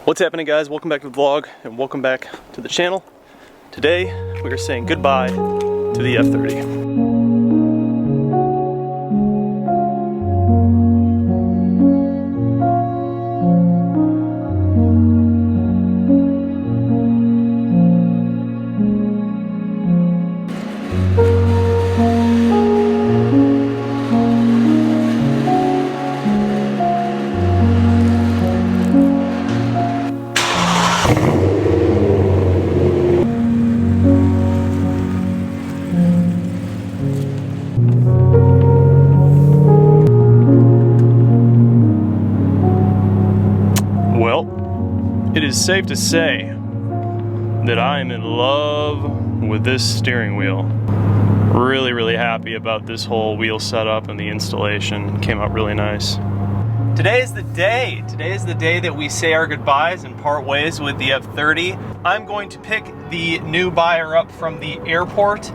What's happening, guys? Welcome back to the vlog and welcome back to the channel. Today we are saying goodbye to the F30. It is safe to say that I am in love with this steering wheel. Really happy about this whole wheel setup and the installation. It came out really nice. Today is the day. Today is the day that we say our goodbyes and part ways with the F30. I'm going to pick the new buyer up from the airport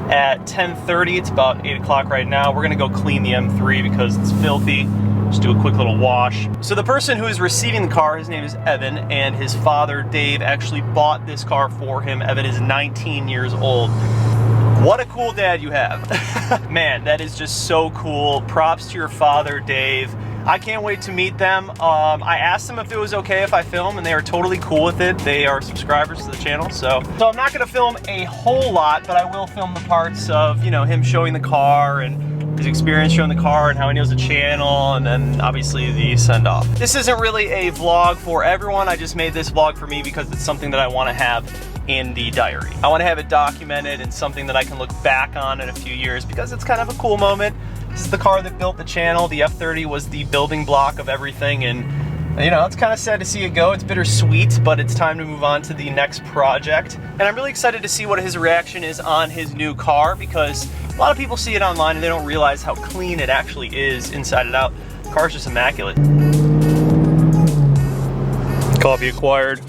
at 10:30. It's about 8 o'clock right now. We're gonna go clean the M3 because it's filthy. Just do a quick little wash. So the person who is receiving the car, his name is Evan, and his father, Dave, actually bought this car for him. Evan is 19 years old. What a cool dad you have. Man, that is just so cool. Props to your father, Dave. I can't wait to meet them. I asked them if it was okay if I film, and they are totally cool with it. They are subscribers to the channel, so I'm not gonna film a whole lot, but I will film the parts of, you know, him showing the car and his experience showing the car and how he knows the channel, and then obviously the send-off. This isn't really a vlog for everyone. I just made this vlog for me because it's something that I want to have in the diary. I want to have it documented and something that I can look back on in a few years because it's kind of a cool moment. This is the car that built the channel. The F30 was the building block of everything, and you know, it's kind of sad to see it go. It's bittersweet, but it's time to move on to the next project. And I'm really excited to see what his reaction is on his new car, because a lot of people see it online and they don't realize how clean it actually is inside and out. The car's just immaculate. Coffee acquired.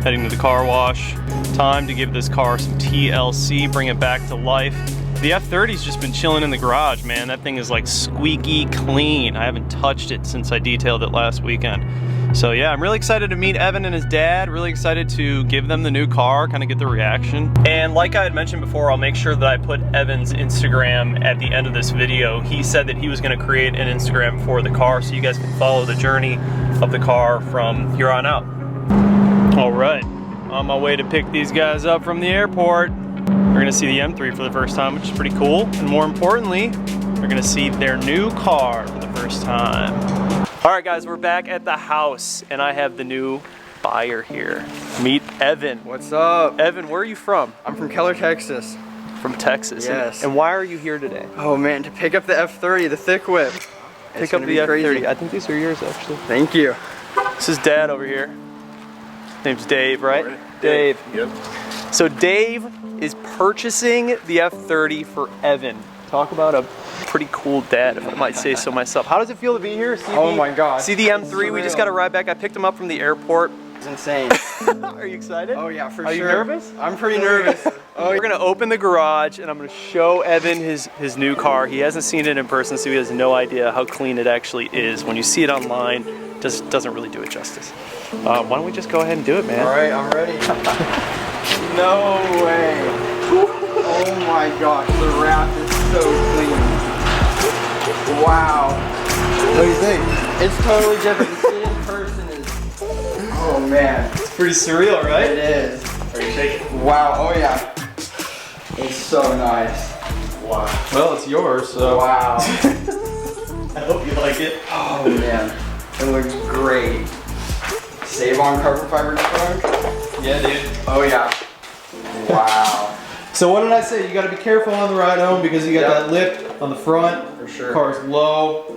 Heading to the car wash. Time to give this car some TLC, bring it back to life. The F30's just been chilling in the garage, man. That thing is like squeaky clean. I haven't touched it since I detailed it last weekend. So yeah, I'm really excited to meet Evan and his dad. Really excited to give them the new car, kind of get the reaction. And like I had mentioned before, I'll make sure that I put Evan's Instagram at the end of this video. He said that he was gonna create an Instagram for the car so you guys can follow the journey of the car from here on out. All right, on my way to pick these guys up from the airport. We're gonna see the M3 for the first time, which is pretty cool. And more importantly, we're gonna see their new car for the first time. All right, guys, we're back at the house, and I have the new buyer here. Meet Evan. What's up? Evan, where are you from? I'm from Keller, Texas. From Texas? Yes. And why are you here today? Oh man, to pick up the F30, the thick whip. Pick up the F30. Crazy. I think these are yours, actually. Thank you. This is Dad over here. His name's Dave, right? Dave. Yep. So Dave is purchasing the F30 for Evan. Talk about a pretty cool dad, if I might say so myself. How does it feel to be here? Oh my God. See the M3, we just got a ride back. I picked him up from the airport. It's insane. Are you excited? Oh yeah, for sure. Are you nervous? I'm pretty nervous. Oh, we're gonna open the garage and I'm gonna show Evan his new car. He hasn't seen it in person, so he has no idea how clean it actually is. When you see it online, it just doesn't really do it justice. Why don't we just go ahead and do it, man? All right, I'm ready. No way. Oh my gosh, the wrap is so clean. Wow. What do you think? It's totally different. To see it in person is, oh man. It's pretty surreal, right? It is. Are you shaking? Wow, oh yeah. It's so nice. Wow. Well, it's yours, so. Wow. I hope you like it. Oh man, it looks great. Save on carbon fiber trunk? Yeah, dude. Oh yeah. Wow. So what did I say? You gotta be careful on the ride home because you got that lip on the front. For sure. Car's low.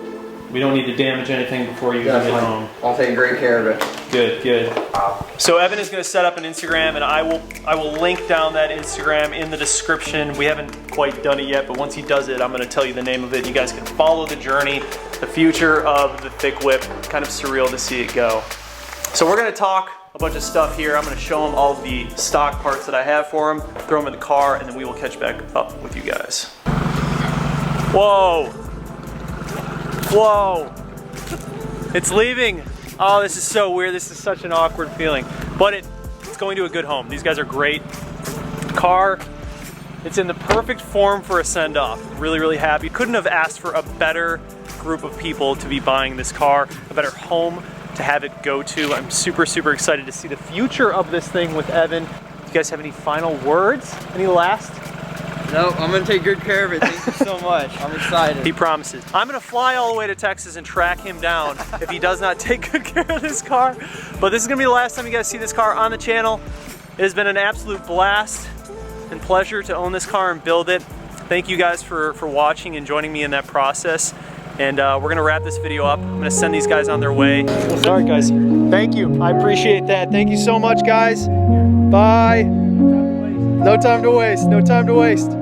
We don't need to damage anything before you get home. I'll take great care of it. Good, good. Wow. So Evan is gonna set up an Instagram, and I will link down that Instagram in the description. We haven't quite done it yet, but once he does it, I'm gonna tell you the name of it. You guys can follow the journey, the future of the thick whip. Kind of surreal to see it go. So we're gonna talk a bunch of stuff here. I'm gonna show him all of the stock parts that I have for him, throw them in the car, and then we will catch back up with you guys. Whoa. Whoa. It's leaving. Oh, this is so weird. This is such an awkward feeling. But it's going to a good home. These guys are great. Car, it's in the perfect form for a send-off. Really, really happy. Couldn't have asked for a better group of people to be buying this car, a better home to have it go to. I'm super, super excited to see the future of this thing with Evan. Do you guys have any final words? Any last? Nope, I'm gonna take good care of it. Thank you so much. I'm excited. He promises. I'm gonna fly all the way to Texas and track him down if he does not take good care of this car. But this is gonna be the last time you guys see this car on the channel. It has been an absolute blast and pleasure to own this car and build it. Thank you guys for watching and joining me in that process. And we're gonna wrap this video up. I'm gonna send these guys on their way. All right, guys, thank you. I appreciate that. Thank you so much, guys. Bye. No time to waste, no time to waste.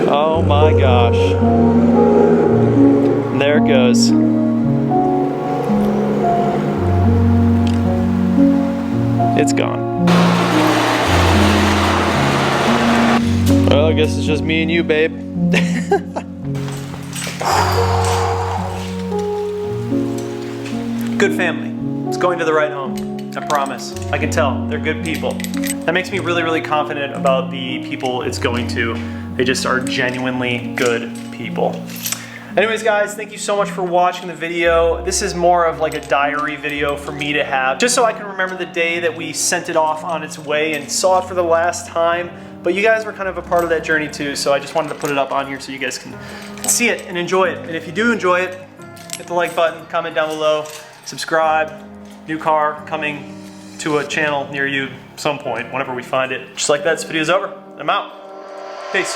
Oh my gosh. There it goes. It's gone. Well, I guess it's just me and you, babe. Good family. It's going to the right home. I promise. I can tell. They're good people. That makes me really, really confident about the people it's going to. They just are genuinely good people. Anyways, guys, thank you so much for watching the video. This is more of like a diary video for me to have, just so I can remember the day that we sent it off on its way and saw it for the last time. But you guys were kind of a part of that journey too, so I just wanted to put it up on here so you guys can see it and enjoy it. And if you do enjoy it, hit the like button, comment down below, subscribe. New car coming to a channel near you some point, whenever we find it. Just like that, this video's over. I'm out. Peace.